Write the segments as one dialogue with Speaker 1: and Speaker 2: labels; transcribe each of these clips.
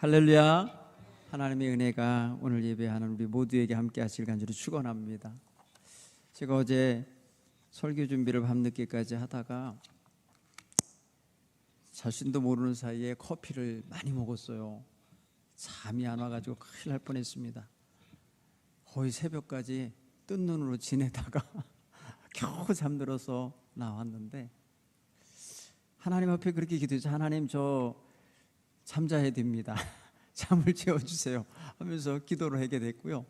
Speaker 1: 할렐루야. 하나님의 은혜가 오늘 예배하는 우리 모두에게 함께 하실 간절히 축원합니다. 제가 어제 설교 준비를 밤늦게까지 하다가 자신도 모르는 사이에 커피를 많이 먹었어요. 잠이 안 와가지고 큰일 날 뻔했습니다. 거의 새벽까지 뜬 눈으로 지내다가 겨우 잠들어서 나왔는데, 하나님 앞에 그렇게 기도했죠. 하나님, 저 잠자야 됩니다. 잠을 재워주세요 하면서 기도를 하게 됐고요.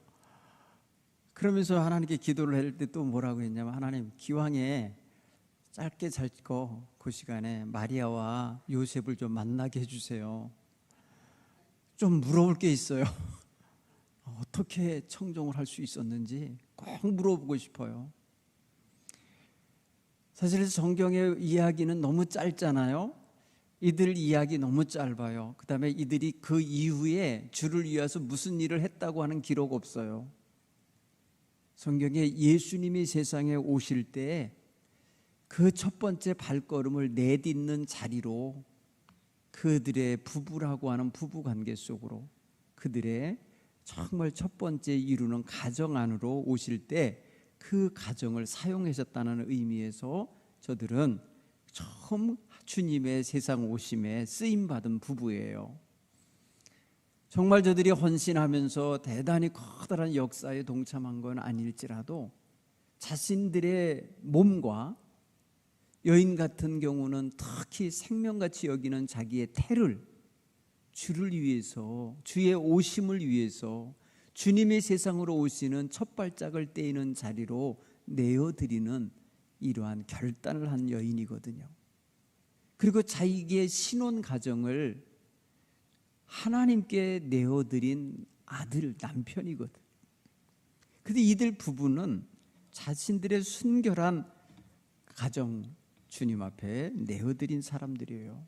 Speaker 1: 그러면서 하나님께 기도를 할 때 또 뭐라고 했냐면, 하나님, 기왕에 짧게 잘 거 그 시간에 마리아와 요셉을 좀 만나게 해주세요. 좀 물어볼 게 있어요. 어떻게 청종을 할 수 있었는지 꼭 물어보고 싶어요. 사실 성경의 이야기는 너무 짧잖아요. 이들 이야기 너무 짧아요. 그 다음에 이들이 그 이후에 주를 위해서 무슨 일을 했다고 하는 기록 없어요. 성경에 예수님이 세상에 오실 때 그 첫 번째 발걸음을 내딛는 자리로 그들의 부부라고 하는 부부관계 속으로 그들의 정말 첫 번째 이루는 가정 안으로 오실 때 그 가정을 사용하셨다는 의미에서 저들은 처음 주님의 세상 오심에 쓰임받은 부부예요. 정말 저들이 헌신하면서 대단히 커다란 역사에 동참한 건 아닐지라도 자신들의 몸과, 여인 같은 경우는 특히 생명같이 여기는 자기의 태를 주를 위해서, 주의 오심을 위해서 주님의 세상으로 오시는 첫 발짝을 떼이는 자리로 내어드리는 이러한 결단을 한 여인이거든요. 그리고 자기의 신혼 가정을 하나님께 내어드린 아들, 남편이거든. 근데 이들 부부는 자신들의 순결한 가정 주님 앞에 내어드린 사람들이에요.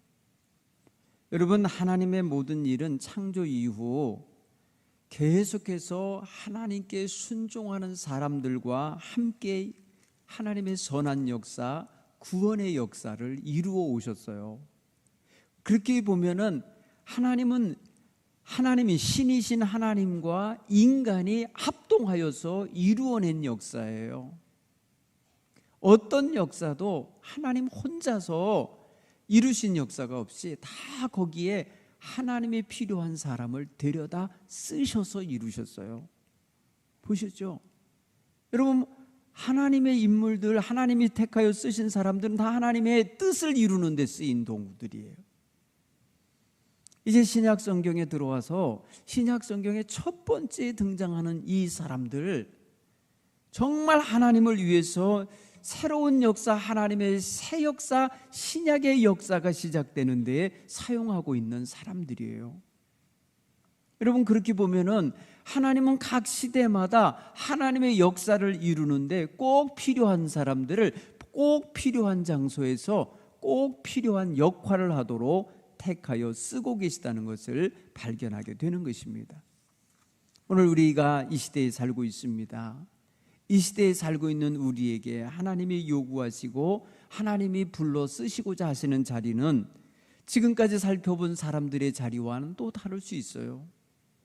Speaker 1: 여러분, 하나님의 모든 일은 창조 이후 계속해서 하나님께 순종하는 사람들과 함께 하나님의 선한 역사, 구원의 역사를 이루어 오셨어요. 그렇게 보면은 하나님이 신이신 하나님과 인간이 합동하여서 이루어낸 역사예요. 어떤 역사도 하나님 혼자서 이루신 역사가 없이 다 거기에 하나님이 필요한 사람을 데려다 쓰셔서 이루셨어요. 보셨죠? 여러분, 하나님의 인물들, 하나님이 택하여 쓰신 사람들은 다 하나님의 뜻을 이루는 데 쓰인 도구들이에요. 이제 신약 성경에 들어와서 신약 성경에 첫 번째 등장하는 이 사람들, 정말 하나님을 위해서 새로운 역사, 하나님의 새 역사, 신약의 역사가 시작되는 데에 사용하고 있는 사람들이에요. 여러분, 그렇게 보면은 하나님은 각 시대마다 하나님의 역사를 이루는데 꼭 필요한 사람들을 꼭 필요한 장소에서 꼭 필요한 역할을 하도록 택하여 쓰고 계시다는 것을 발견하게 되는 것입니다. 오늘 우리가 이 시대에 살고 있습니다. 이 시대에 살고 있는 우리에게 하나님이 요구하시고 하나님이 불러 쓰시고자 하시는 자리는 지금까지 살펴본 사람들의 자리와는 또 다를 수 있어요.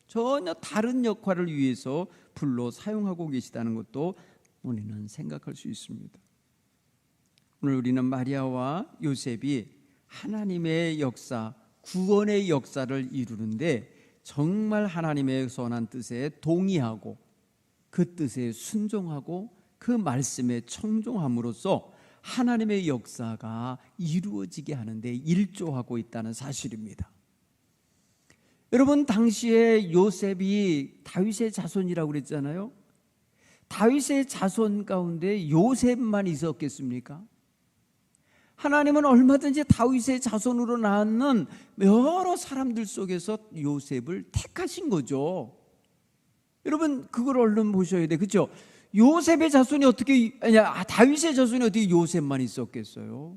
Speaker 1: 전혀 다른 역할을 위해서 불러 사용하고 계시다는 것도 우리는 생각할 수 있습니다. 오늘 우리는 마리아와 요셉이 하나님의 역사, 구원의 역사를 이루는데 정말 하나님의 선한 뜻에 동의하고 그 뜻에 순종하고 그 말씀에 청종함으로써 하나님의 역사가 이루어지게 하는데 일조하고 있다는 사실입니다. 여러분, 당시에 요셉이 다윗의 자손이라고 그랬잖아요. 다윗의 자손 가운데 요셉만 있었겠습니까? 하나님은 얼마든지 다윗의 자손으로 낳는 여러 사람들 속에서 요셉을 택하신 거죠. 여러분, 그걸 얼른 보셔야 돼. 그렇죠? 요셉의 자손이 어떻게, 다윗의 자손이 어떻게 요셉만 있었겠어요?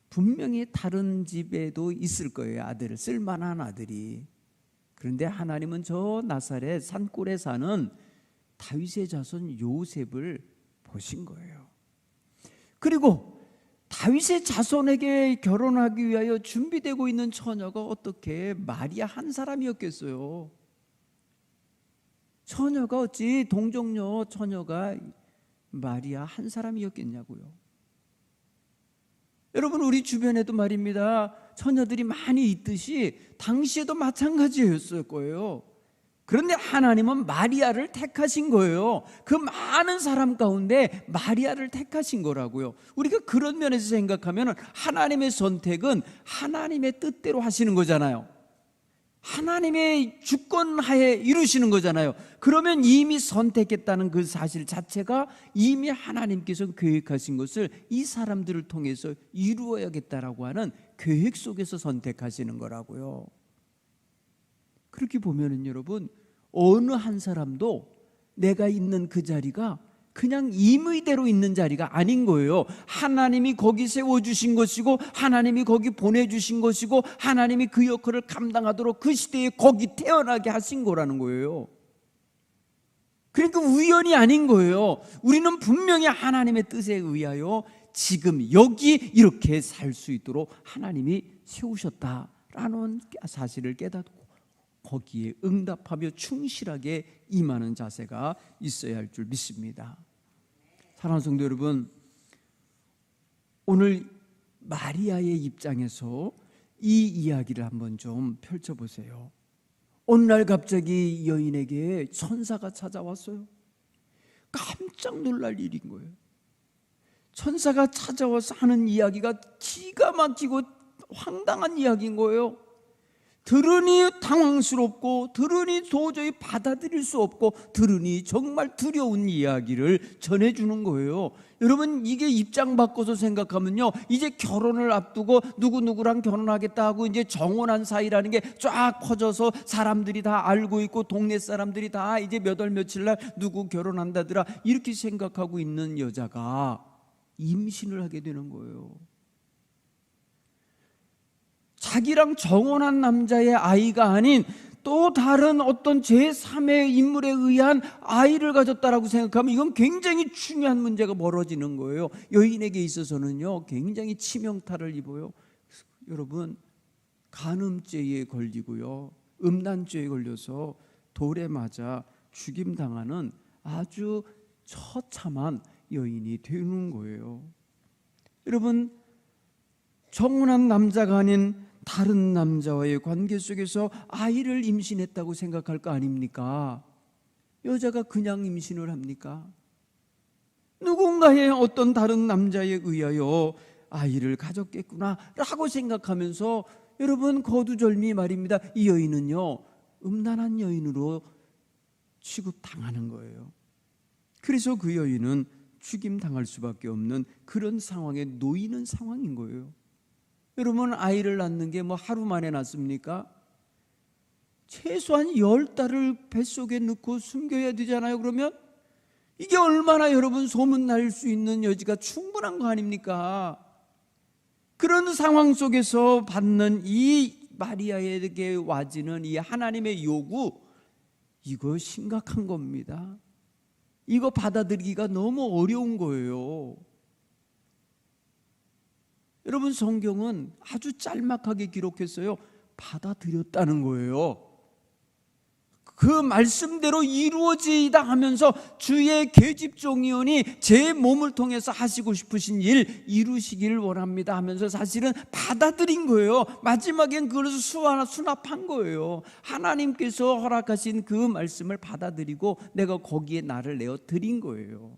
Speaker 1: 분명히 다른 집에도 있을 거예요. 아들, 쓸만한 아들이. 그런데 하나님은 저 나사렛 산골에 사는 다윗의 자손 요셉을 보신 거예요. 그리고 다윗의 자손에게 결혼하기 위하여 준비되고 있는 처녀가 어떻게 마리아 한 사람이었겠어요? 처녀가 어찌 동정녀 처녀가 마리아 한 사람이었겠냐고요. 여러분, 우리 주변에도 말입니다, 처녀들이 많이 있듯이 당시에도 마찬가지였을 거예요. 그런데 하나님은 마리아를 택하신 거예요. 그 많은 사람 가운데 마리아를 택하신 거라고요. 우리가 그런 면에서 생각하면 하나님의 선택은 하나님의 뜻대로 하시는 거잖아요. 하나님의 주권하에 이루시는 거잖아요. 그러면 이미 선택했다는 그 사실 자체가 이미 하나님께서 계획하신 것을 이 사람들을 통해서 이루어야겠다라고 하는 계획 속에서 선택하시는 거라고요. 그렇게 보면은 여러분, 어느 한 사람도 내가 있는 그 자리가 그냥 임의대로 있는 자리가 아닌 거예요. 하나님이 거기 세워주신 것이고, 하나님이 거기 보내주신 것이고, 하나님이 그 역할을 감당하도록 그 시대에 거기 태어나게 하신 거라는 거예요. 그러니까 우연이 아닌 거예요. 우리는 분명히 하나님의 뜻에 의하여 지금 여기 이렇게 살 수 있도록 하나님이 세우셨다라는 사실을 깨닫고 거기에 응답하며 충실하게 임하는 자세가 있어야 할 줄 믿습니다. 사랑하는 성도 여러분, 오늘 마리아의 입장에서 이 이야기를 한번 좀 펼쳐보세요. 어느 날 갑자기 여인에게 천사가 찾아왔어요. 깜짝 놀랄 일인 거예요. 천사가 찾아와서 하는 이야기가 기가 막히고 황당한 이야기인 거예요. 들으니 당황스럽고, 들으니 도저히 받아들일 수 없고, 들으니 정말 두려운 이야기를 전해주는 거예요. 여러분, 이게 입장 바꿔서 생각하면요, 이제 결혼을 앞두고 누구누구랑 결혼하겠다 하고 이제 정혼한 사이라는 게 쫙 퍼져서 사람들이 다 알고 있고, 동네 사람들이 다 이제 몇 월 며칠 날 누구 결혼한다더라 이렇게 생각하고 있는 여자가 임신을 하게 되는 거예요. 자기랑 정혼한 남자의 아이가 아닌 또 다른 어떤 제3의 인물에 의한 아이를 가졌다라고 생각하면 이건 굉장히 중요한 문제가 벌어지는 거예요. 여인에게 있어서는요, 굉장히 치명타를 입어요. 여러분, 간음죄에 걸리고요, 음란죄에 걸려서 돌에 맞아 죽임당하는 아주 처참한 여인이 되는 거예요. 여러분, 정혼한 남자가 아닌 다른 남자와의 관계 속에서 아이를 임신했다고 생각할 거 아닙니까? 여자가 그냥 임신을 합니까? 누군가의 어떤 다른 남자에 의하여 아이를 가졌겠구나 라고 생각하면서, 여러분, 거두절미 말입니다, 이 여인은요 음란한 여인으로 취급당하는 거예요. 그래서 그 여인은 죽임당할 수밖에 없는 그런 상황에 놓이는 상황인 거예요. 여러분, 아이를 낳는 게 뭐 하루 만에 낳습니까? 최소한 10달을 뱃속에 넣고 숨겨야 되잖아요. 그러면 이게 얼마나 여러분 소문날 수 있는 여지가 충분한 거 아닙니까? 그런 상황 속에서 받는 이 마리아에게 와지는 이 하나님의 요구, 이거 심각한 겁니다. 이거 받아들이기가 너무 어려운 거예요. 여러분, 성경은 아주 짤막하게 기록했어요. 받아들였다는 거예요. 그 말씀대로 이루어지다 하면서 주의 계집종이오니 제 몸을 통해서 하시고 싶으신 일 이루시기를 원합니다 하면서 사실은 받아들인 거예요. 마지막엔 그걸 수납한 거예요. 하나님께서 허락하신 그 말씀을 받아들이고 내가 거기에 나를 내어 드린 거예요.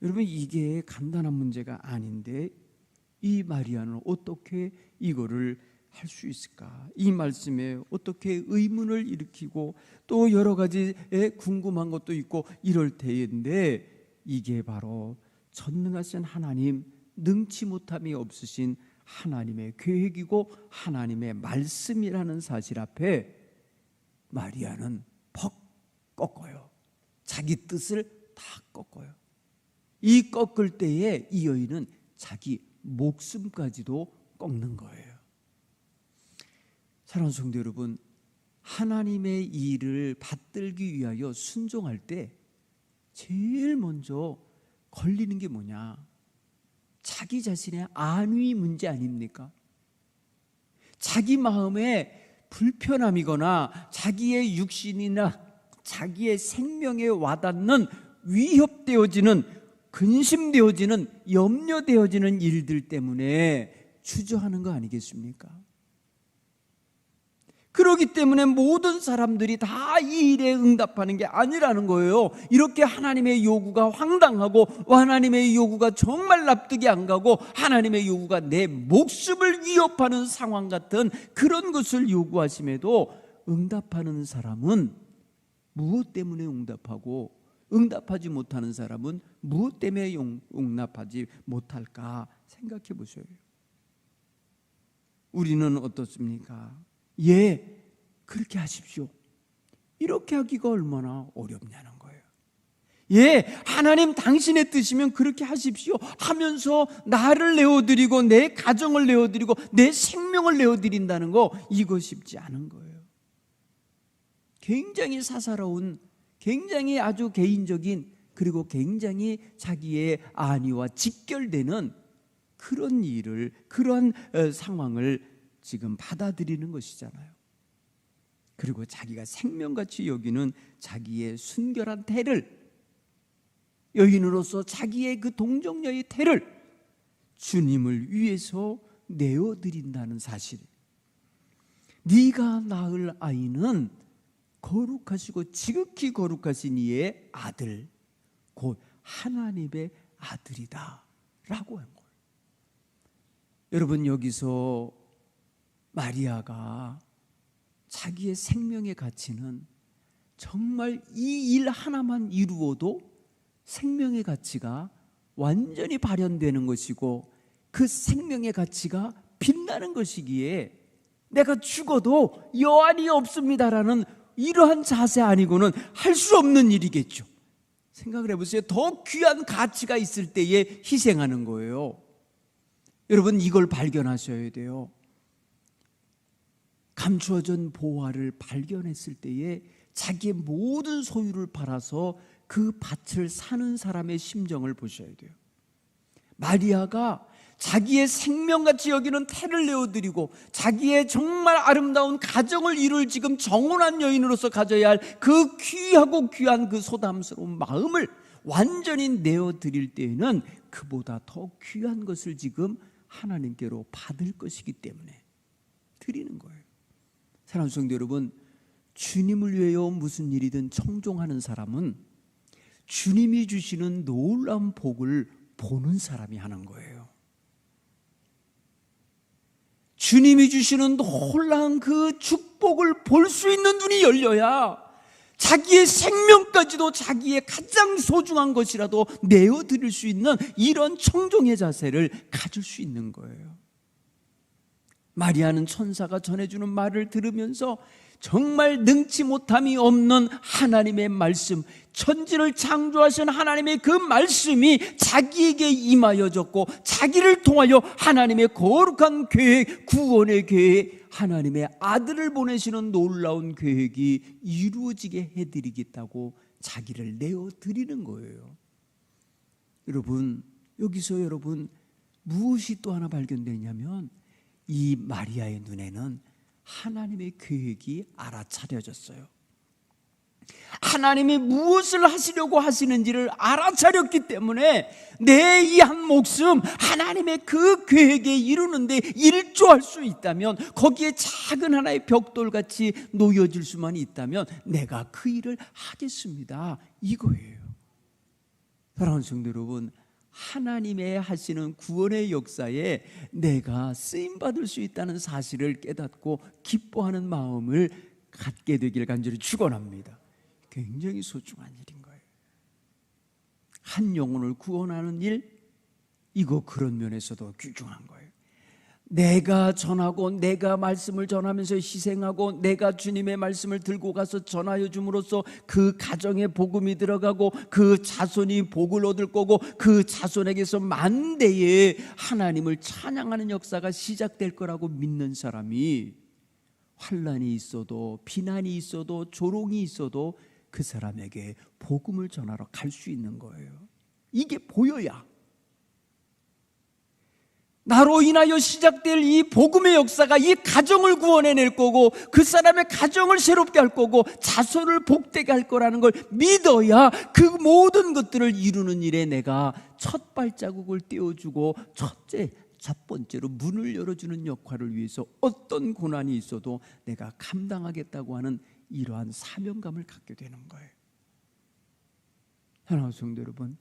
Speaker 1: 여러분, 이게 간단한 문제가 아닌데 이 마리아는 어떻게 이거를 할 수 있을까? 이 말씀에 어떻게 의문을 일으키고 또 여러 가지 궁금한 것도 있고 이럴 때인데, 이게 바로 전능하신 하나님, 능치 못함이 없으신 하나님의 계획이고 하나님의 말씀이라는 사실 앞에 마리아는 퍽 꺾어요. 자기 뜻을 다 꺾어요. 이 꺾을 때에 이 여인은 자기 목숨까지도 꺾는 거예요. 사랑하는 성도 여러분, 하나님의 일을 받들기 위하여 순종할 때 제일 먼저 걸리는 게 뭐냐? 자기 자신의 안위 문제 아닙니까? 자기 마음에 불편함이거나 자기의 육신이나 자기의 생명에 와닿는 위협되어지는, 근심되어지는, 염려되어지는 일들 때문에 주저하는 거 아니겠습니까? 그렇기 때문에 모든 사람들이 다 이 일에 응답하는 게 아니라는 거예요. 이렇게 하나님의 요구가 황당하고 하나님의 요구가 정말 납득이 안 가고 하나님의 요구가 내 목숨을 위협하는 상황 같은 그런 것을 요구하심에도 응답하는 사람은 무엇 때문에 응답하고 응답하지 못하는 사람은 무엇 때문에 응답하지 못할까 생각해 보셔요. 우리는 어떻습니까? 예, 그렇게 하십시오. 이렇게 하기가 얼마나 어렵냐는 거예요. 예, 하나님 당신의 뜻이면 그렇게 하십시오 하면서 나를 내어드리고 내 가정을 내어드리고 내 생명을 내어드린다는 거, 이거 쉽지 않은 거예요. 굉장히 사사로운, 굉장히 아주 개인적인, 그리고 굉장히 자기의 안위와 직결되는 그런 일을, 그런 상황을 지금 받아들이는 것이잖아요. 그리고 자기가 생명같이 여기는 자기의 순결한 태를, 여인으로서 자기의 그 동정녀의 태를 주님을 위해서 내어드린다는 사실. 네가 낳을 아이는 거룩하시고 지극히 거룩하신 이의 아들, 곧 하나님의 아들이다 라고 한 거예요. 여러분, 여기서 마리아가 자기의 생명의 가치는 정말 이 일 하나만 이루어도 생명의 가치가 완전히 발현되는 것이고 그 생명의 가치가 빛나는 것이기에 내가 죽어도 여한이 없습니다라는 이러한 자세 아니고는 할 수 없는 일이겠죠. 생각을 해보세요. 더 귀한 가치가 있을 때에 희생하는 거예요. 여러분, 이걸 발견하셔야 돼요. 감추어진 보화를 발견했을 때에 자기의 모든 소유를 팔아서 그 밭을 사는 사람의 심정을 보셔야 돼요. 마리아가 자기의 생명같이 여기는 태를 내어드리고 자기의 정말 아름다운 가정을 이룰 지금 정혼한 여인으로서 가져야 할 그 귀하고 귀한 그 소담스러운 마음을 완전히 내어드릴 때에는 그보다 더 귀한 것을 지금 하나님께로 받을 것이기 때문에 드리는 거예요. 사랑하는 성도 여러분, 주님을 위하여 무슨 일이든 청종하는 사람은 주님이 주시는 놀라운 복을 보는 사람이 하는 거예요. 주님이 주시는 놀라운 그 축복을 볼 수 있는 눈이 열려야 자기의 생명까지도 자기의 가장 소중한 것이라도 내어드릴 수 있는 이런 청종의 자세를 가질 수 있는 거예요. 마리아는 천사가 전해주는 말을 들으면서 정말 능치 못함이 없는 하나님의 말씀, 천지를 창조하신 하나님의 그 말씀이 자기에게 임하여졌고 자기를 통하여 하나님의 거룩한 계획, 구원의 계획, 하나님의 아들을 보내시는 놀라운 계획이 이루어지게 해드리겠다고 자기를 내어드리는 거예요. 여러분, 여기서 여러분 무엇이 또 하나 발견되냐면 이 마리아의 눈에는 하나님의 계획이 알아차려졌어요. 하나님이 무엇을 하시려고 하시는지를 알아차렸기 때문에 내 이 한 목숨 하나님의 그 계획에 이루는데 일조할 수 있다면, 거기에 작은 하나의 벽돌같이 놓여질 수만 있다면 내가 그 일을 하겠습니다, 이거예요. 사랑하는 성도 여러분, 하나님의 하시는 구원의 역사에 내가 쓰임받을 수 있다는 사실을 깨닫고 기뻐하는 마음을 갖게 되기를 간절히 축원합니다. 굉장히 소중한 일인 거예요. 한 영혼을 구원하는 일, 이거 그런 면에서도 귀중한 거예요. 내가 전하고 내가 말씀을 전하면서 희생하고 내가 주님의 말씀을 들고 가서 전하여 줌으로써 그 가정에 복음이 들어가고 그 자손이 복을 얻을 거고 그 자손에게서 만대에 하나님을 찬양하는 역사가 시작될 거라고 믿는 사람이 환난이 있어도 비난이 있어도 조롱이 있어도 그 사람에게 복음을 전하러 갈 수 있는 거예요. 이게 보여야, 나로 인하여 시작될 이 복음의 역사가 이 가정을 구원해낼 거고 그 사람의 가정을 새롭게 할 거고 자손을 복되게 할 거라는 걸 믿어야 그 모든 것들을 이루는 일에 내가 첫 발자국을 떼어주고 첫 번째로 문을 열어주는 역할을 위해서 어떤 고난이 있어도 내가 감당하겠다고 하는 이러한 사명감을 갖게 되는 거예요. 사랑하는 성도 여러분,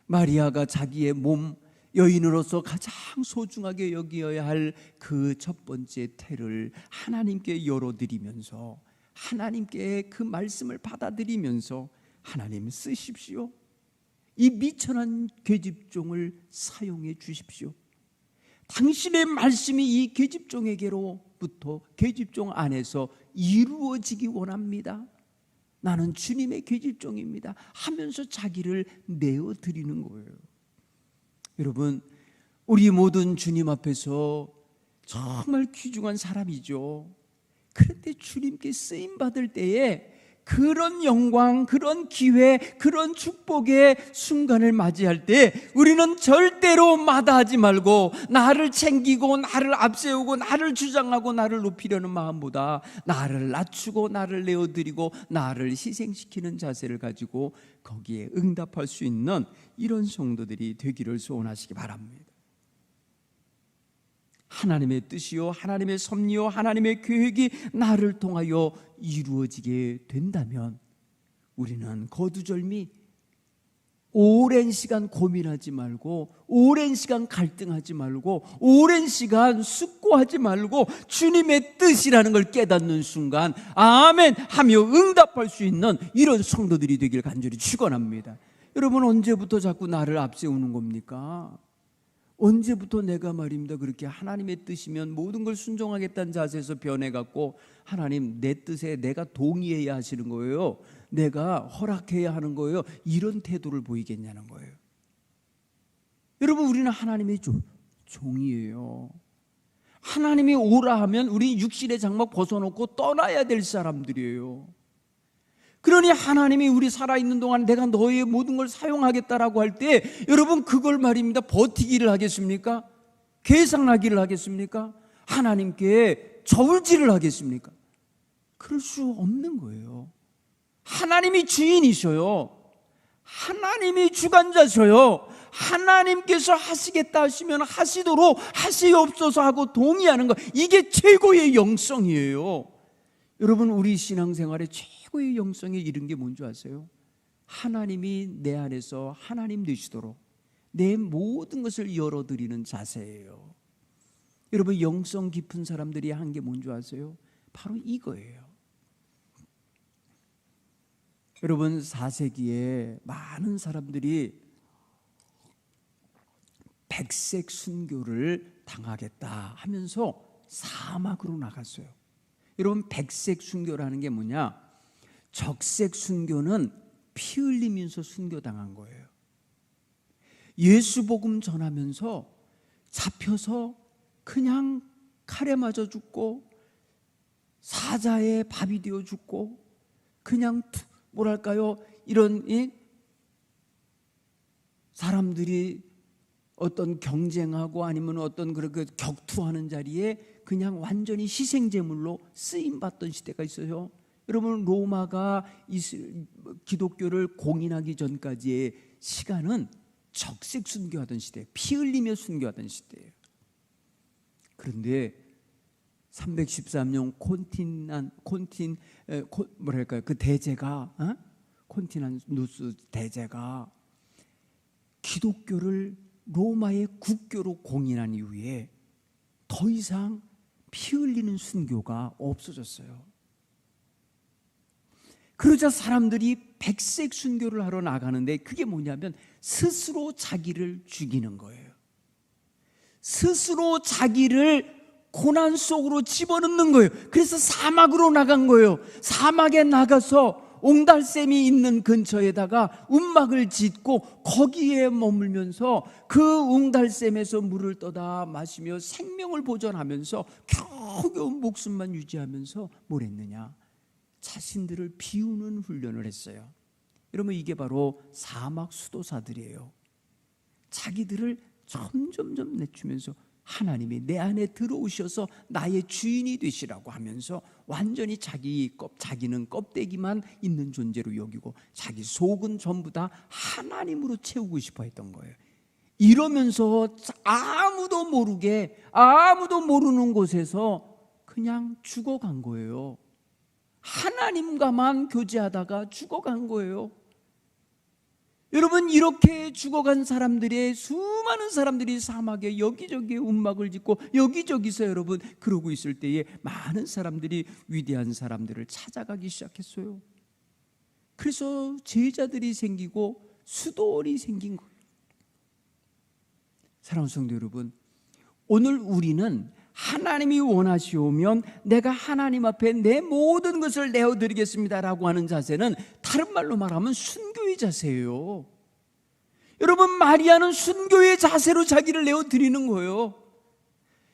Speaker 1: 마리아가 자기의 몸 여인으로서 가장 소중하게 여겨야 할 그 첫 번째 태를 하나님께 열어드리면서 하나님께 그 말씀을 받아들이면서 하나님 쓰십시오. 이 미천한 계집종을 사용해 주십시오. 당신의 말씀이 이 계집종에게로부터 계집종 안에서 이루어지기 원합니다. 나는 주님의 계집종입니다 하면서 자기를 내어드리는 거예요. 여러분, 우리 모든 주님 앞에서 정말 귀중한 사람이죠. 그런데 주님께 쓰임받을 때에 그런 영광, 그런 기회, 그런 축복의 순간을 맞이할 때 우리는 절대로 마다하지 말고 나를 챙기고 나를 앞세우고 나를 주장하고 나를 높이려는 마음보다 나를 낮추고 나를 내어드리고 나를 희생시키는 자세를 가지고 거기에 응답할 수 있는 이런 성도들이 되기를 소원하시기 바랍니다. 하나님의 뜻이요, 하나님의 섭리요, 하나님의 계획이 나를 통하여 이루어지게 된다면 우리는 거두절미 오랜 시간 고민하지 말고 오랜 시간 갈등하지 말고 오랜 시간 숙고하지 말고 주님의 뜻이라는 걸 깨닫는 순간 아멘 하며 응답할 수 있는 이런 성도들이 되길 간절히 축원합니다. 여러분, 언제부터 자꾸 나를 앞세우는 겁니까? 언제부터 내가 말입니다 그렇게 하나님의 뜻이면 모든 걸 순종하겠다는 자세에서 변해갖고 하나님 내 뜻에 내가 동의해야 하시는 거예요, 내가 허락해야 하는 거예요, 이런 태도를 보이겠냐는 거예요. 여러분, 우리는 하나님의 종이에요. 하나님이 오라 하면 우리 육신의 장막 벗어놓고 떠나야 될 사람들이에요. 그러니 하나님이 우리 살아있는 동안 내가 너의 모든 걸 사용하겠다라고 할 때 여러분, 그걸 말입니다 버티기를 하겠습니까? 계산하기를 하겠습니까? 하나님께 저울질을 하겠습니까? 그럴 수 없는 거예요. 하나님이 주인이셔요. 하나님이 주관자셔요. 하나님께서 하시겠다 하시면 하시도록 하시옵소서 하고 동의하는 것, 이게 최고의 영성이에요. 여러분, 우리 신앙생활의 최고의 영성에 이른 게 뭔지 아세요? 하나님이 내 안에서 하나님 되시도록 내 모든 것을 열어드리는 자세예요. 여러분, 영성 깊은 사람들이 한 게 뭔지 아세요? 바로 이거예요. 여러분, 4세기에 많은 사람들이 백색 순교를 당하겠다 하면서 사막으로 나갔어요. 여러분, 백색 순교라는 게 뭐냐? 적색 순교는 피 흘리면서 순교당한 거예요. 예수 복음 전하면서 잡혀서 그냥 칼에 맞아 죽고 사자에 밥이 되어 죽고 그냥 뭐랄까요, 이런 사람들이 어떤 경쟁하고 아니면 어떤 그렇게 격투하는 자리에 그냥 완전히 희생제물로 쓰임받던 시대가 있어요. 여러분, 로마가 기독교를 공인하기 전까지의 시간은 적색 순교하던 시대, 피 흘리며 순교하던 시대예요. 그런데 313년 그 대제가 콘티난누스 대제가 기독교를 로마의 국교로 공인한 이후에 더 이상 피 흘리는 순교가 없어졌어요. 그러자 사람들이 백색 순교를 하러 나가는데 그게 뭐냐면 스스로 자기를 죽이는 거예요. 스스로 자기를 고난 속으로 집어넣는 거예요. 그래서 사막으로 나간 거예요. 사막에 나가서 옹달샘이 있는 근처에다가 움막을 짓고 거기에 머물면서 그 옹달샘에서 물을 떠다 마시며 생명을 보존하면서 겨우겨우 목숨만 유지하면서 뭘 했느냐? 자신들을 비우는 훈련을 했어요. 여러분, 이게 바로 사막 수도사들이에요. 자기들을 점점점 내추면서 하나님이 내 안에 들어오셔서 나의 주인이 되시라고 하면서 완전히 자기는 껍데기만 있는 존재로 여기고 자기 속은 전부 다 하나님으로 채우고 싶어 했던 거예요. 이러면서 아무도 모르게, 아무도 모르는 곳에서 그냥 죽어간 거예요. 하나님과만 교제하다가 죽어간 거예요. 여러분, 이렇게 죽어간 사람들의 수많은 사람들이 사막에 여기저기에 움막을 짓고 여기저기서 여러분 그러고 있을 때에 많은 사람들이 위대한 사람들을 찾아가기 시작했어요. 그래서 제자들이 생기고 수도원이 생긴 거예요. 사랑하는 성도 여러분, 오늘 우리는 하나님이 원하시오면 내가 하나님 앞에 내 모든 것을 내어드리겠습니다라고 하는 자세는 다른 말로 말하면 순교의 자세예요. 여러분, 마리아는 순교의 자세로 자기를 내어드리는 거예요.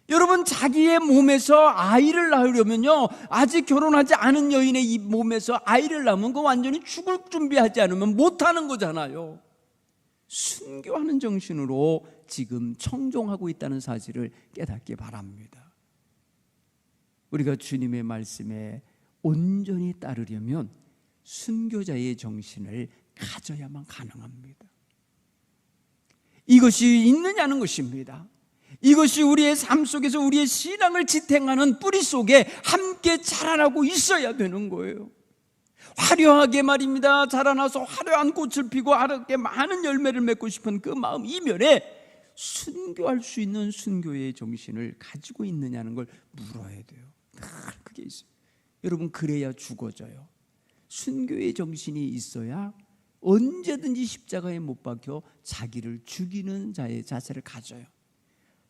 Speaker 1: 여러분, 자기의 몸에서 아이를 낳으려면요, 아직 결혼하지 않은 여인의 이 몸에서 아이를 낳으면 그 완전히 죽을 준비하지 않으면 못하는 거잖아요. 순교하는 정신으로 지금 청종하고 있다는 사실을 깨닫기 바랍니다. 우리가 주님의 말씀에 온전히 따르려면 순교자의 정신을 가져야만 가능합니다. 이것이 있느냐는 것입니다. 이것이 우리의 삶 속에서 우리의 신앙을 지탱하는 뿌리 속에 함께 자라나고 있어야 되는 거예요. 화려하게 말입니다. 자라나서 화려한 꽃을 피고 아름답게 많은 열매를 맺고 싶은 그 마음 이면에 순교할 수 있는 순교의 정신을 가지고 있느냐는 걸 물어야 돼요. 늘 그게 있어요. 여러분, 그래야 죽어져요. 순교의 정신이 있어야 언제든지 십자가에 못 박혀 자기를 죽이는 자의 자세를 가져요.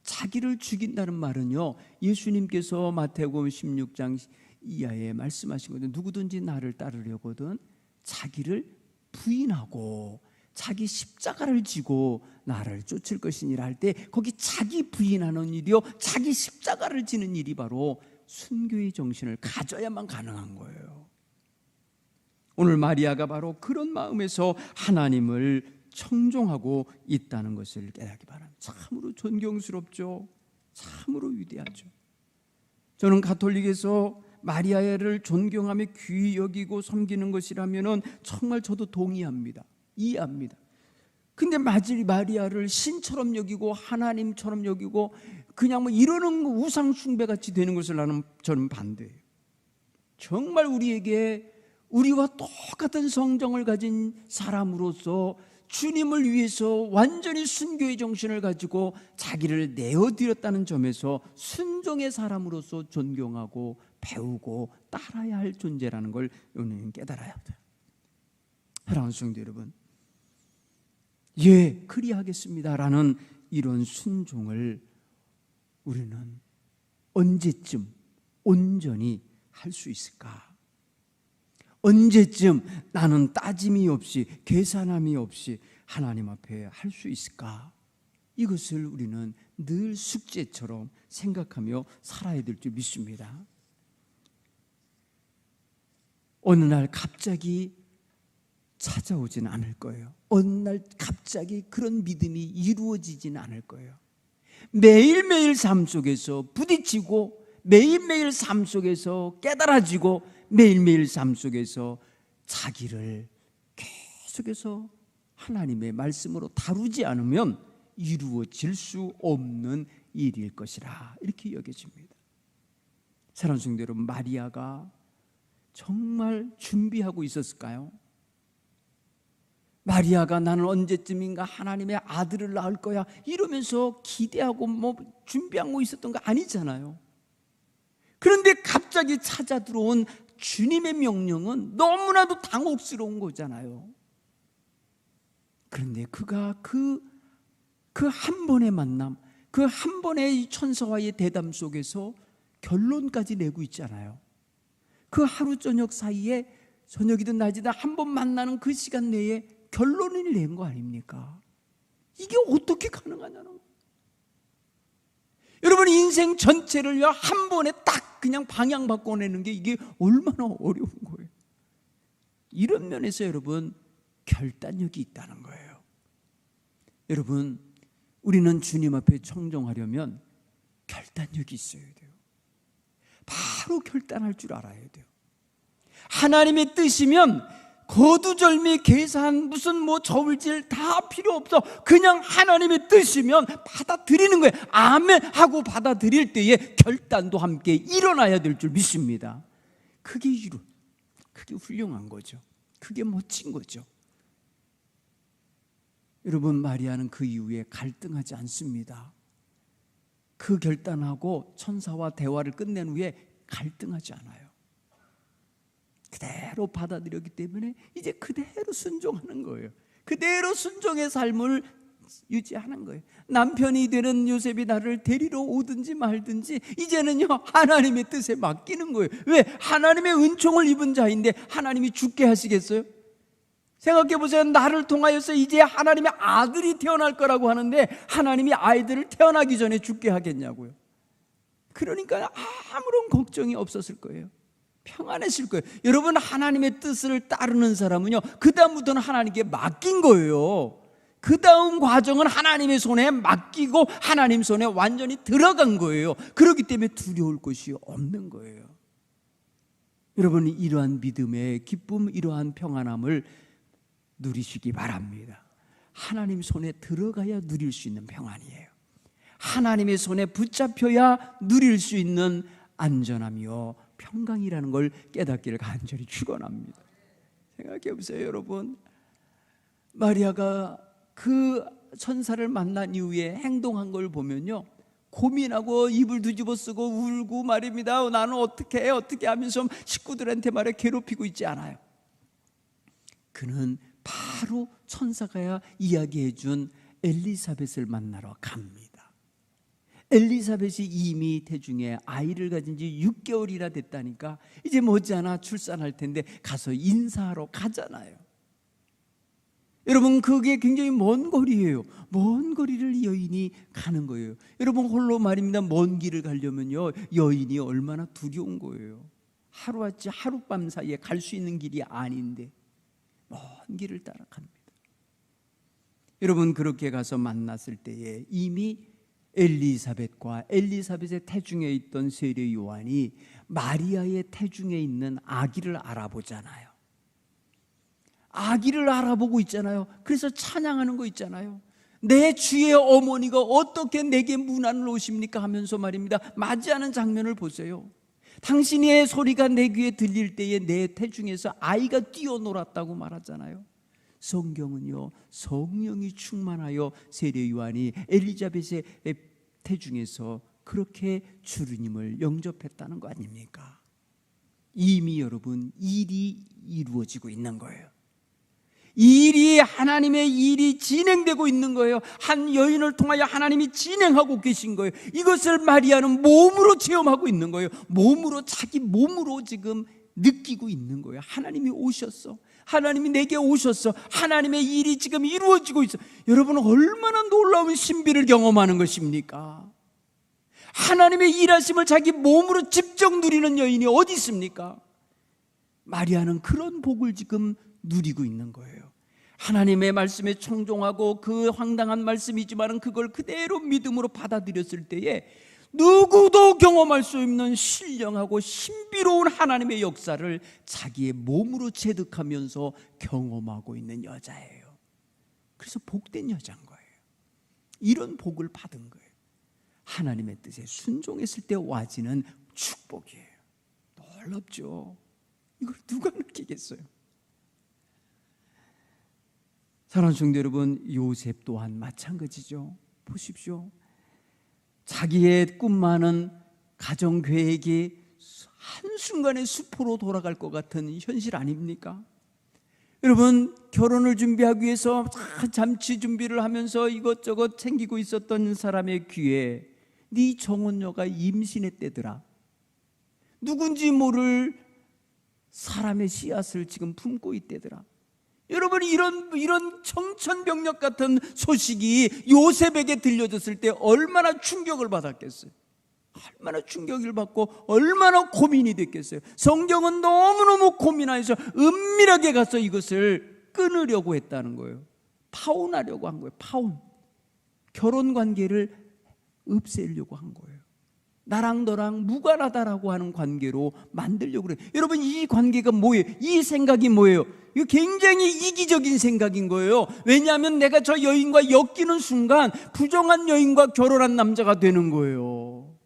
Speaker 1: 자기를 죽인다는 말은요, 예수님께서 마태복음 16장 이하에 말씀하신 거든, 누구든지 나를 따르려거든 자기를 부인하고 자기 십자가를 지고 나를 쫓을 것이니라 할 때, 거기 자기 부인하는 일이요, 자기 십자가를 지는 일이 바로 순교의 정신을 가져야만 가능한 거예요. 오늘 마리아가 바로 그런 마음에서 하나님을 청종하고 있다는 것을 깨닫기 바랍니다. 참으로 존경스럽죠. 참으로 위대하죠. 저는 가톨릭에서 마리아를 존경하며 귀히 여기고 섬기는 것이라면 정말 저도 동의합니다. 이해합니다. 근데 마리아를 신처럼 여기고 하나님처럼 여기고 그냥 뭐 이러는 우상 숭배같이 되는 것을 저는 반대해요. 정말 우리와 똑같은 성정을 가진 사람으로서 주님을 위해서 완전히 순교의 정신을 가지고 자기를 내어드렸다는 점에서 순종의 사람으로서 존경하고 배우고 따라야 할 존재라는 걸 우리는 깨달아야 돼요. 사랑하는 성도 여러분, 예, 그리하겠습니다라는 이런 순종을 우리는 언제쯤 온전히 할 수 있을까? 언제쯤 나는 따짐이 없이 계산함이 없이 하나님 앞에 할 수 있을까? 이것을 우리는 늘 숙제처럼 생각하며 살아야 될 줄 믿습니다. 어느 날 갑자기 찾아오진 않을 거예요. 어느 날 갑자기 그런 믿음이 이루어지진 않을 거예요. 매일매일 삶 속에서 부딪히고 매일매일 삶 속에서 깨달아지고 매일매일 삶 속에서 자기를 계속해서 하나님의 말씀으로 다루지 않으면 이루어질 수 없는 일일 것이라 이렇게 여겨집니다. 사랑하는 성도 여러분, 마리아가 정말 준비하고 있었을까요? 마리아가 나는 언제쯤인가 하나님의 아들을 낳을 거야 이러면서 기대하고 준비하고 있었던 거 아니잖아요. 그런데 갑자기 찾아 들어온 주님의 명령은 너무나도 당혹스러운 거잖아요. 그런데 그가 그 한 번의 만남, 그 한 번의 천사와의 대담 속에서 결론까지 내고 있잖아요. 그 하루 저녁 사이에, 저녁이든 낮이든 한 번 만나는 그 시간 내에 결론을 낸 거 아닙니까? 이게 어떻게 가능하냐는 거예요. 여러분, 인생 전체를요 한 번에 딱 그냥 방향 바꿔내는 게 이게 얼마나 어려운 거예요. 이런 면에서 여러분 결단력이 있다는 거예요. 여러분, 우리는 주님 앞에 청종하려면 결단력이 있어야 돼요. 바로 결단할 줄 알아야 돼요. 하나님의 뜻이면 거두절미 계산 무슨 저울질 다 필요 없어. 그냥 하나님의 뜻이면 받아들이는 거예요. 아멘 하고 받아들일 때에 결단도 함께 일어나야 될 줄 믿습니다. 그게 훌륭한 거죠. 그게 멋진 거죠. 여러분, 마리아는 그 이후에 갈등하지 않습니다. 그 결단하고 천사와 대화를 끝낸 후에 갈등하지 않아요. 그대로 받아들였기 때문에 이제 그대로 순종하는 거예요. 그대로 순종의 삶을 유지하는 거예요. 남편이 되는 요셉이 나를 데리러 오든지 말든지 이제는요 하나님의 뜻에 맡기는 거예요. 왜? 하나님의 은총을 입은 자인데 하나님이 죽게 하시겠어요? 생각해 보세요. 나를 통하여서 이제 하나님의 아들이 태어날 거라고 하는데 하나님이 아이들을 태어나기 전에 죽게 하겠냐고요. 그러니까 아무런 걱정이 없었을 거예요. 평안했을 거예요. 여러분, 하나님의 뜻을 따르는 사람은요 그 다음부터는 하나님께 맡긴 거예요. 그 다음 과정은 하나님의 손에 맡기고 하나님 손에 완전히 들어간 거예요. 그렇기 때문에 두려울 것이 없는 거예요. 여러분, 이러한 믿음의 기쁨, 이러한 평안함을 누리시기 바랍니다. 하나님 손에 들어가야 누릴 수 있는 평안이에요. 하나님의 손에 붙잡혀야 누릴 수 있는 안전함이요 평강이라는 걸 깨닫기를 간절히 축원합니다. 생각해 보세요, 여러분. 마리아가 그 천사를 만난 이후에 행동한 걸 보면요 고민하고 입을 뒤집어 쓰고 울고 말입니다. 나는 어떻게 하면서 식구들한테 말해 괴롭히고 있지 않아요. 그는 바로 천사가 이야기해 준 엘리사벳을 만나러 갑니다. 엘리사벳이 이미 태중에 아이를 가진 지 6개월이나 됐다니까 이제 머지않아 출산할 텐데 가서 인사하러 가잖아요. 여러분, 그게 굉장히 먼 거리예요. 먼 거리를 이 여인이 가는 거예요. 여러분, 홀로 말입니다. 먼 길을 가려면요 여인이 얼마나 두려운 거예요. 하룻밤 사이에 갈 수 있는 길이 아닌데 먼 길을 따라갑니다. 여러분, 그렇게 가서 만났을 때에 이미 엘리사벳과 엘리사벳의 태중에 있던 세례 요한이 마리아의 태중에 있는 아기를 알아보잖아요. 아기를 알아보고 있잖아요. 그래서 찬양하는 거 있잖아요. 내 주의 어머니가 어떻게 내게 문안을 오십니까 하면서 말입니다. 맞이하는 장면을 보세요. 당신의 소리가 내 귀에 들릴 때에 내 태중에서 아이가 뛰어놀았다고 말하잖아요. 성경은요 성령이 충만하여 세례 요한이 엘리자벳의 태중에서 그렇게 주님을 영접했다는 거 아닙니까? 이미 여러분 일이 이루어지고 있는 거예요. 하나님의 일이 진행되고 있는 거예요. 한 여인을 통하여 하나님이 진행하고 계신 거예요. 이것을 마리아는 몸으로 체험하고 있는 거예요. 자기 몸으로 지금 느끼고 있는 거예요. 하나님이 오셨어. 하나님이 내게 오셨어. 하나님의 일이 지금 이루어지고 있어. 여러분, 얼마나 놀라운 신비를 경험하는 것입니까? 하나님의 일하심을 자기 몸으로 직접 누리는 여인이 어디 있습니까? 마리아는 그런 복을 지금 누리고 있는 거예요. 하나님의 말씀에 청종하고 그 황당한 말씀이지만 그걸 그대로 믿음으로 받아들였을 때에 누구도 경험할 수 없는 신령하고 신비로운 하나님의 역사를 자기의 몸으로 체득하면서 경험하고 있는 여자예요. 그래서 복된 여자인 거예요. 이런 복을 받은 거예요. 하나님의 뜻에 순종했을 때 와지는 축복이에요. 놀랍죠? 이걸 누가 느끼겠어요? 사랑하는 성도 여러분, 요셉 또한 마찬가지죠. 보십시오. 자기의 꿈많은 가정 계획이 한순간에 수포로 돌아갈 것 같은 현실 아닙니까? 여러분, 결혼을 준비하기 위해서 잠시 준비를 하면서 이것저것 챙기고 있었던 사람의 귀에 네 정혼녀가 임신했대더라. 누군지 모를 사람의 씨앗을 지금 품고 있대더라. 여러분, 이런 청천벽력 같은 소식이 요셉에게 들려졌을 때 얼마나 충격을 받았겠어요? 얼마나 충격을 받고 얼마나 고민이 됐겠어요? 성경은 너무너무 고민하여서 은밀하게 가서 이것을 끊으려고 했다는 거예요. 파혼하려고 한 거예요. 파혼. 결혼 관계를 없애려고 한 거예요. 나랑 너랑 무관하다라고 하는 관계로 만들려고 그래요. 여러분, 이 관계가 뭐예요? 이 생각이 뭐예요? 이거 굉장히 이기적인 생각인 거예요. 왜냐하면 내가 저 여인과 엮이는 순간 부정한 여인과 결혼한 남자가 되는 거예요.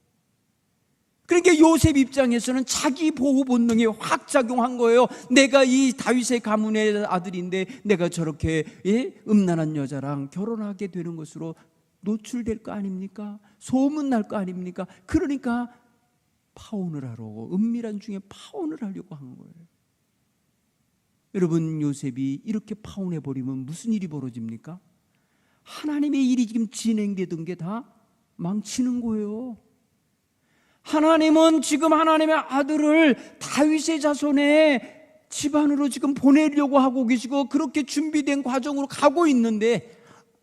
Speaker 1: 그러니까 요셉 입장에서는 자기 보호 본능이 확 작용한 거예요. 내가 이 다윗의 가문의 아들인데 내가 저렇게 음란한 여자랑 결혼하게 되는 것으로 노출될 거 아닙니까? 소문날 거 아닙니까? 그러니까 파혼을 하러, 은밀한 중에 파혼을 하려고 한 거예요. 여러분, 요셉이 이렇게 파혼해버리면 무슨 일이 벌어집니까? 하나님의 일이 지금 진행되던 게 다 망치는 거예요. 하나님은 지금 하나님의 아들을 다윗의 자손의 집안으로 지금 보내려고 하고 계시고 그렇게 준비된 과정으로 가고 있는데,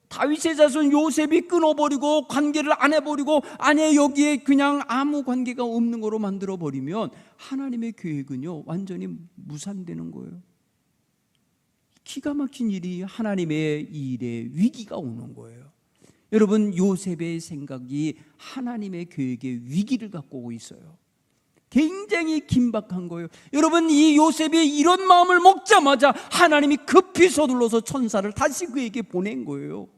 Speaker 1: 다윗의 자손 요셉이 끊어버리고 관계를 안 해버리고 아내 여기에 그냥 아무 관계가 없는 거로 만들어버리면 하나님의 계획은요 완전히 무산되는 거예요. 기가 막힌 일이, 하나님의 일에 위기가 오는 거예요. 여러분, 요셉의 생각이 하나님의 계획에 위기를 갖고 오고 있어요. 굉장히 긴박한 거예요. 여러분, 이 요셉이 이런 마음을 먹자마자 하나님이 급히 서둘러서 천사를 다시 그에게 보낸 거예요.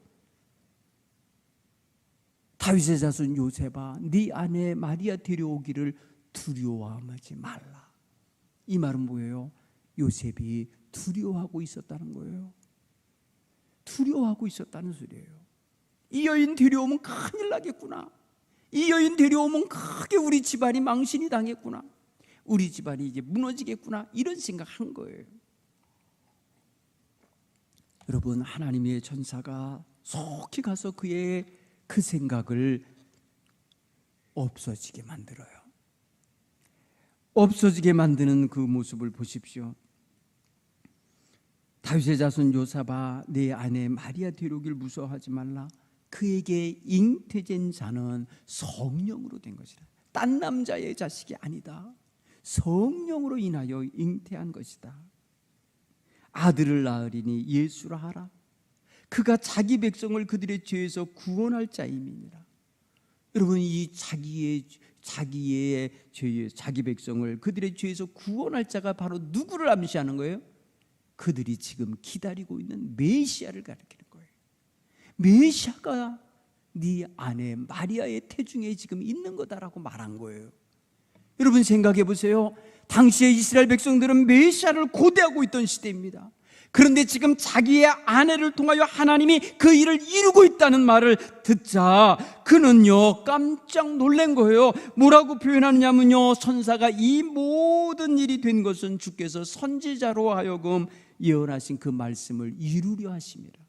Speaker 1: 다윗의 자손 요셉아, 네 아내 마리아 데려오기를 두려워하지 말라. 이 말은 뭐예요? 요셉이 두려워하고 있었다는 거예요. 두려워하고 있었다는 소리예요. 이 여인 데려오면 큰일 나겠구나. 이 여인 데려오면 크게 우리 집안이 망신이 당했구나. 우리 집안이 이제 무너지겠구나. 이런 생각한 거예요. 여러분, 하나님의 천사가 속히 가서 그의 그 생각을 없어지게 만들어요. 없어지게 만드는 그 모습을 보십시오. 다윗의 자손 요셉아, 내 아내 마리아 데려오길 무서워하지 말라. 그에게 잉태된 자는 성령으로 된 것이다. 딴 남자의 자식이 아니다. 성령으로 인하여 잉태한 것이다. 아들을 낳으리니 예수라 하라. 그가 자기 백성을 그들의 죄에서 구원할 자임이니라. 여러분, 이 자기의 죄에 자기 백성을 그들의 죄에서 구원할 자가 바로 누구를 암시하는 거예요? 그들이 지금 기다리고 있는 메시아를 가리키는 거예요. 메시아가 네 아내 마리아의 태중에 지금 있는 거다라고 말한 거예요. 여러분, 생각해 보세요. 당시에 이스라엘 백성들은 메시아를 고대하고 있던 시대입니다. 그런데 지금 자기의 아내를 통하여 하나님이 그 일을 이루고 있다는 말을 듣자 그는요 깜짝 놀란 거예요. 뭐라고 표현하느냐면요, 천사가 이 모든 일이 된 것은 주께서 선지자로 하여금 예언하신 그 말씀을 이루려 하심이라.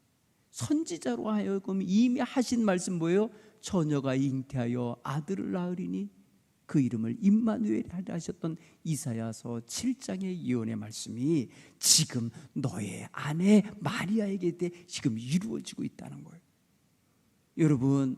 Speaker 1: 선지자로 하여금 이미 하신 말씀 뭐예요? 처녀가 잉태하여 아들을 낳으리니 그 이름을 임마누엘 하라 하셨던 이사야서 7장의 예언의 말씀이 지금 너의 아내 마리아에게 지금 이루어지고 있다는 거예요. 여러분,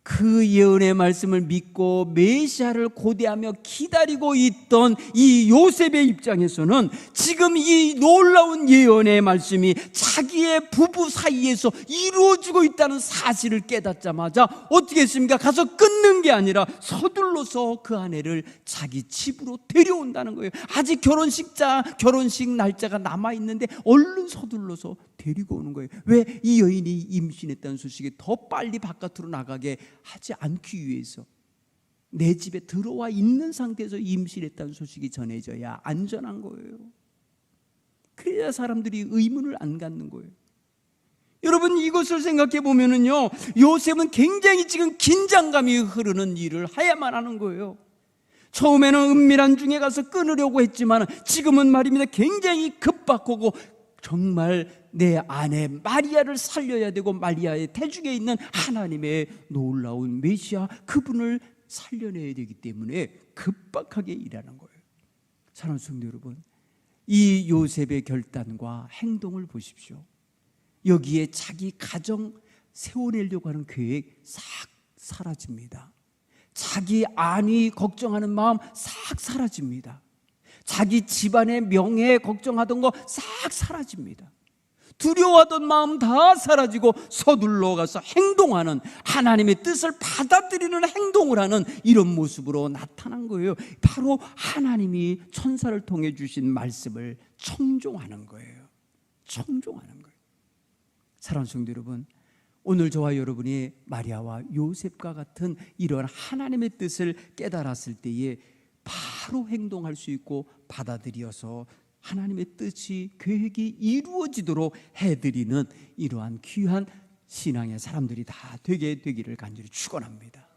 Speaker 1: 그 예언의 말씀을 믿고 메시아를 고대하며 기다리고 있던 이 요셉의 입장에서는 지금 이 놀라운 예언의 말씀이 자기의 부부 사이에서 이루어지고 있다는 사실을 깨닫자마자 어떻게 했습니까? 가서 끊는 게 아니라 서둘러서 그 아내를 자기 집으로 데려온다는 거예요. 아직 결혼식 날짜가 남아있는데 얼른 서둘러서 데리고 오는 거예요. 왜? 이 여인이 임신했다는 소식이 더 빨리 바깥으로 나가게 하지 않기 위해서. 내 집에 들어와 있는 상태에서 임신했다는 소식이 전해져야 안전한 거예요. 그래야 사람들이 의문을 안 갖는 거예요. 여러분, 이것을 생각해 보면은요, 요셉은 굉장히 지금 긴장감이 흐르는 일을 해야만 하는 거예요. 처음에는 은밀한 중에 가서 끊으려고 했지만 지금은 말입니다, 굉장히 급박하고 정말 내 아내 마리아를 살려야 되고 마리아의 태중에 있는 하나님의 놀라운 메시아 그분을 살려내야 되기 때문에 급박하게 일하는 거예요. 사랑하는 성도 여러분, 이 요셉의 결단과 행동을 보십시오. 여기에 자기 가정 세워내려고 하는 계획 싹 사라집니다. 자기 안위 걱정하는 마음 싹 사라집니다. 자기 집안의 명예 걱정하던 거 싹 사라집니다. 두려워하던 마음 다 사라지고 서둘러 가서 행동하는, 하나님의 뜻을 받아들이는 행동을 하는 이런 모습으로 나타난 거예요. 바로 하나님이 천사를 통해 주신 말씀을 청종하는 거예요. 청종하는 거예요. 사랑하는 성도 여러분, 오늘 저와 여러분이 마리아와 요셉과 같은 이런 하나님의 뜻을 깨달았을 때에 바로 행동할 수 있고 받아들여서 하나님의 뜻이, 계획이 이루어지도록 해드리는 이러한 귀한 신앙의 사람들이 다 되게 되기를 간절히 축원합니다.